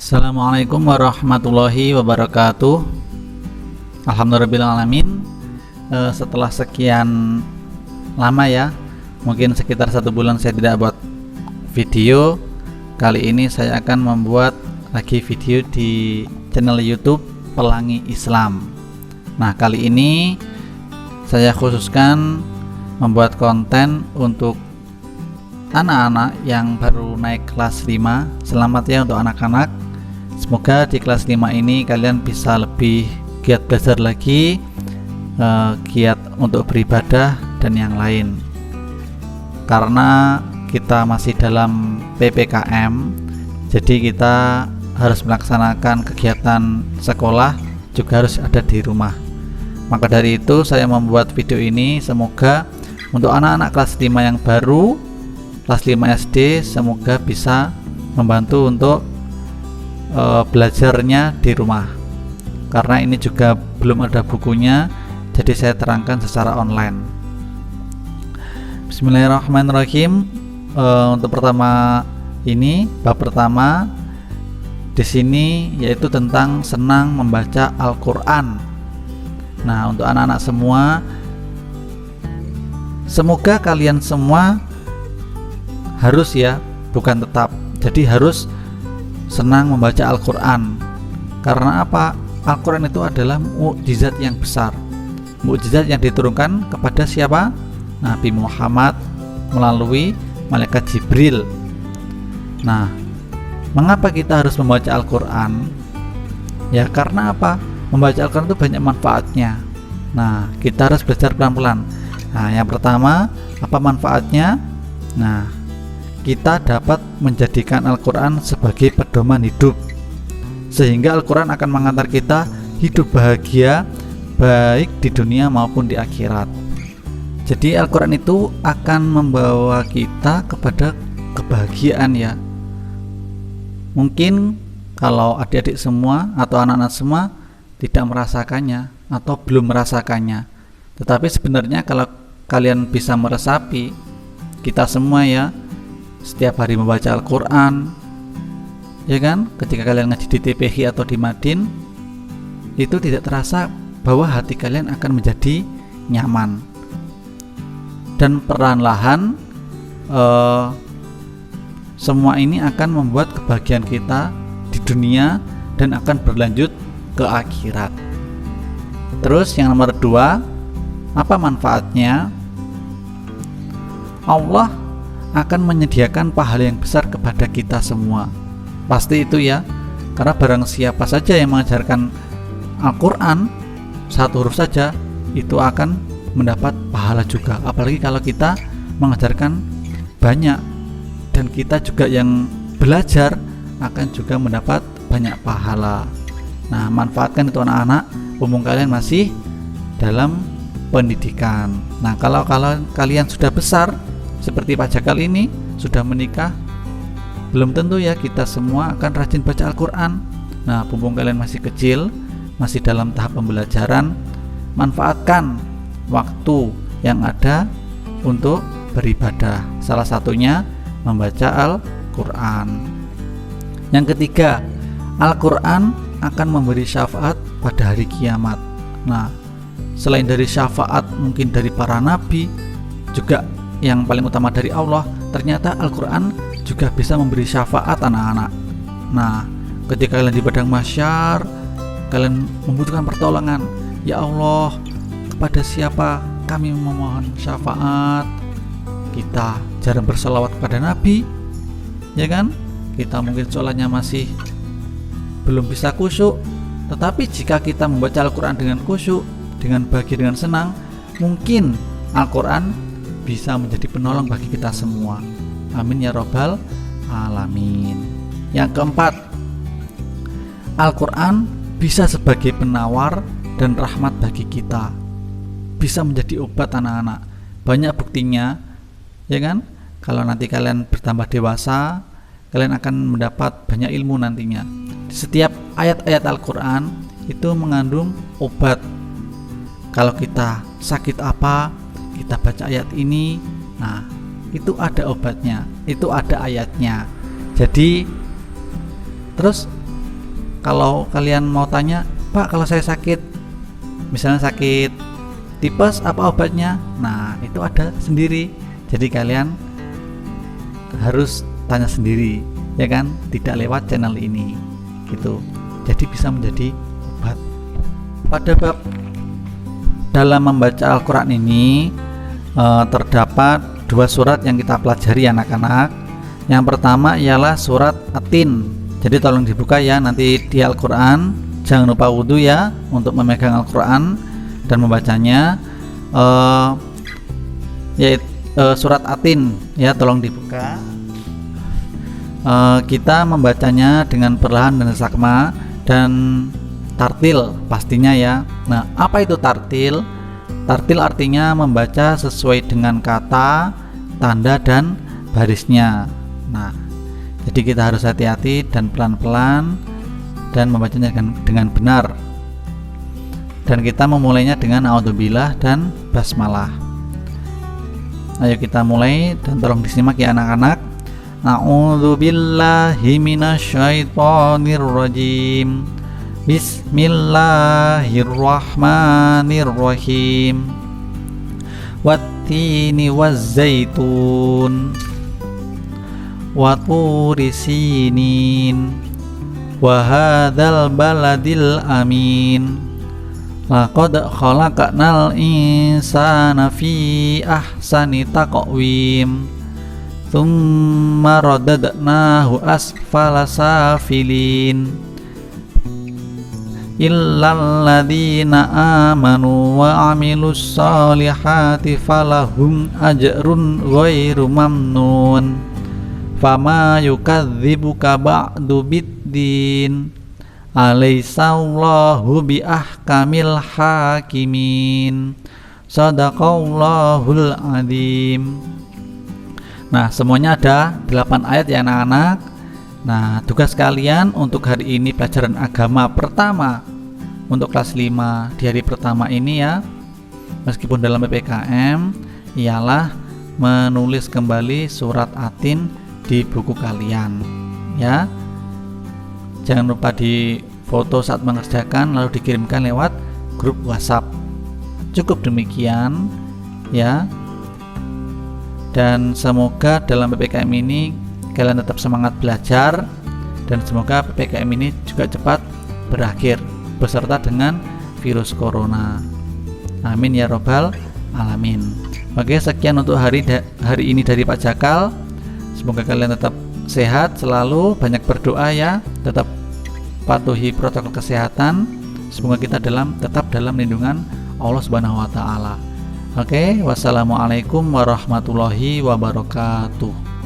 Assalamualaikum warahmatullahi wabarakatuh. Alhamdulillahirrahmanirrahim. Setelah sekian lama ya, mungkin sekitar 1 bulan saya tidak buat video. Kali ini saya akan membuat lagi video di channel YouTube Pelangi Islam. Nah, kali ini saya khususkan membuat konten untuk anak-anak yang baru naik kelas 5. Selamat ya untuk anak-anak. Semoga di kelas 5 ini kalian bisa lebih giat belajar lagi, giat untuk beribadah dan yang lain. Karena kita masih dalam PPKM, jadi kita harus melaksanakan kegiatan sekolah juga harus ada di rumah. Maka dari itu saya membuat video ini, semoga untuk anak-anak kelas 5 yang baru, kelas 5 SD, semoga bisa membantu untuk belajarnya di rumah. Karena ini juga belum ada bukunya, jadi saya terangkan secara online. Bismillahirrahmanirrahim. Untuk pertama ini, bab pertama di sini yaitu tentang senang membaca Al-Qur'an. Nah, untuk anak-anak semua, semoga kalian semua harus ya, bukan tetap. Jadi harus senang membaca Al-Qur'an. Karena apa? Al-Qur'an itu adalah mukjizat yang besar. Mukjizat yang diturunkan kepada siapa? Nabi Muhammad melalui malaikat Jibril. Nah, mengapa kita harus membaca Al-Qur'an? Ya karena apa? Membaca Al-Qur'an itu banyak manfaatnya. Nah, kita harus belajar pelan-pelan. Nah, yang pertama, apa manfaatnya? Nah, kita dapat menjadikan Al-Qur'an sebagai pedoman hidup, sehingga Al-Qur'an akan mengantar kita hidup bahagia baik di dunia maupun di akhirat. Jadi Al-Qur'an itu akan membawa kita kepada kebahagiaan ya. Mungkin kalau adik-adik semua atau anak-anak semua tidak merasakannya atau belum merasakannya, tetapi sebenarnya kalau kalian bisa meresapi, kita semua ya setiap hari membaca Al-Qur'an, ya kan? Ketika kalian ngaji di TPH atau di Madin, itu tidak terasa bahwa hati kalian akan menjadi nyaman. Dan perlahan-lahan semua ini akan membuat kebahagiaan kita di dunia dan akan berlanjut ke akhirat. Terus yang nomor 2, apa manfaatnya? Allah akan menyediakan pahala yang besar kepada kita semua. Pasti itu ya, karena barang siapa saja yang mengajarkan Al-Qur'an satu huruf saja, itu akan mendapat pahala juga. Apalagi kalau kita mengajarkan banyak, dan kita juga yang belajar akan juga mendapat banyak pahala. Nah, manfaatkan itu anak-anak, mumpung kalian masih dalam pendidikan. Nah, kalau kalian sudah besar seperti Pak Jakal ini, sudah menikah, belum tentu ya kita semua akan rajin baca Al-Qur'an. Nah, mumpung kalian masih kecil, masih dalam tahap pembelajaran, manfaatkan waktu yang ada untuk beribadah. Salah satunya membaca Al-Qur'an. Yang ketiga, Al-Qur'an akan memberi syafaat pada hari kiamat. Nah, selain dari syafaat mungkin dari para nabi, juga yang paling utama dari Allah, ternyata Al-Qur'an juga bisa memberi syafaat anak-anak. Nah, ketika kalian di padang mahsyar, kalian membutuhkan pertolongan, ya Allah, kepada siapa kami memohon syafaat? Kita jarang berselawat kepada Nabi, ya kan? Kita mungkin sholatnya masih belum bisa khusyuk, tetapi jika kita membaca Al-Qur'an dengan khusyuk, dengan bahagia, dengan senang, mungkin Al-Qur'an bisa menjadi penolong bagi kita semua. Amin ya robbal alamin. Yang keempat, Al-Qur'an bisa sebagai penawar dan rahmat bagi kita, bisa menjadi obat anak-anak. Banyak buktinya, ya kan? Kalau nanti kalian bertambah dewasa, kalian akan mendapat banyak ilmu nantinya. Setiap ayat-ayat Al-Qur'an itu mengandung obat. Kalau kita sakit apa, kita baca ayat ini, nah itu ada obatnya, itu ada ayatnya. Jadi terus kalau kalian mau tanya, Pak, kalau saya sakit, misalnya sakit tipes, apa obatnya? Nah, itu ada sendiri. Jadi kalian harus tanya sendiri, ya kan? Tidak lewat channel ini, gitu. Jadi bisa menjadi obat. Pada bab dalam membaca Al-Quran ini terdapat 2 surat yang kita pelajari anak-anak. Yang pertama ialah surat At-Tin. Jadi tolong dibuka ya nanti di Al-Quran. Jangan lupa wudhu ya untuk memegang Al-Quran dan membacanya. Yaitu surat At-Tin ya, tolong dibuka. Kita membacanya dengan perlahan dan sakma dan tartil pastinya ya. Nah, apa itu tartil? Tartil artinya membaca sesuai dengan kata, tanda, dan barisnya. Nah, jadi kita harus hati-hati dan pelan-pelan dan membacanya dengan benar. Dan kita memulainya dengan a'udzubillah dan basmalah. Ayo kita mulai dan tolong disimak ya anak-anak. A'udzubillahi minasyaitonirrajim. Bismillahirrahmanirrahim. Wattini wazzaitun wa turi sinin wa hadzal baladil amin. Laqad khalaqnal insana fi ahsani taqwim. Tsumma radadnahu asfala safilin. Illal ladzina amanu wa amilus solihati falahum ajrun ghairu mamnun. Fama yukadzibuka ba'du biddin. Alaihissallahu bi ahkamil hakimin. Shadaqallahul adzim. Nah, semuanya ada 8 ayat ya anak-anak. Nah, tugas kalian untuk hari ini pelajaran agama pertama untuk kelas 5 di hari pertama ini ya, meskipun dalam PPKM, ialah menulis kembali surat At-Tin di buku kalian ya. Jangan lupa di foto saat mengerjakan lalu dikirimkan lewat grup WhatsApp. Cukup demikian ya. Dan semoga dalam PPKM ini kalian tetap semangat belajar dan semoga PPKM ini juga cepat berakhir beserta dengan virus corona. Amin ya robbal alamin. Oke, sekian untuk hari ini dari Pak Jakal. Semoga kalian tetap sehat selalu, banyak berdoa ya, tetap patuhi protokol kesehatan. Semoga kita tetap dalam lindungan Allah Subhanahu wa taala. Oke, wassalamualaikum warahmatullahi wabarakatuh.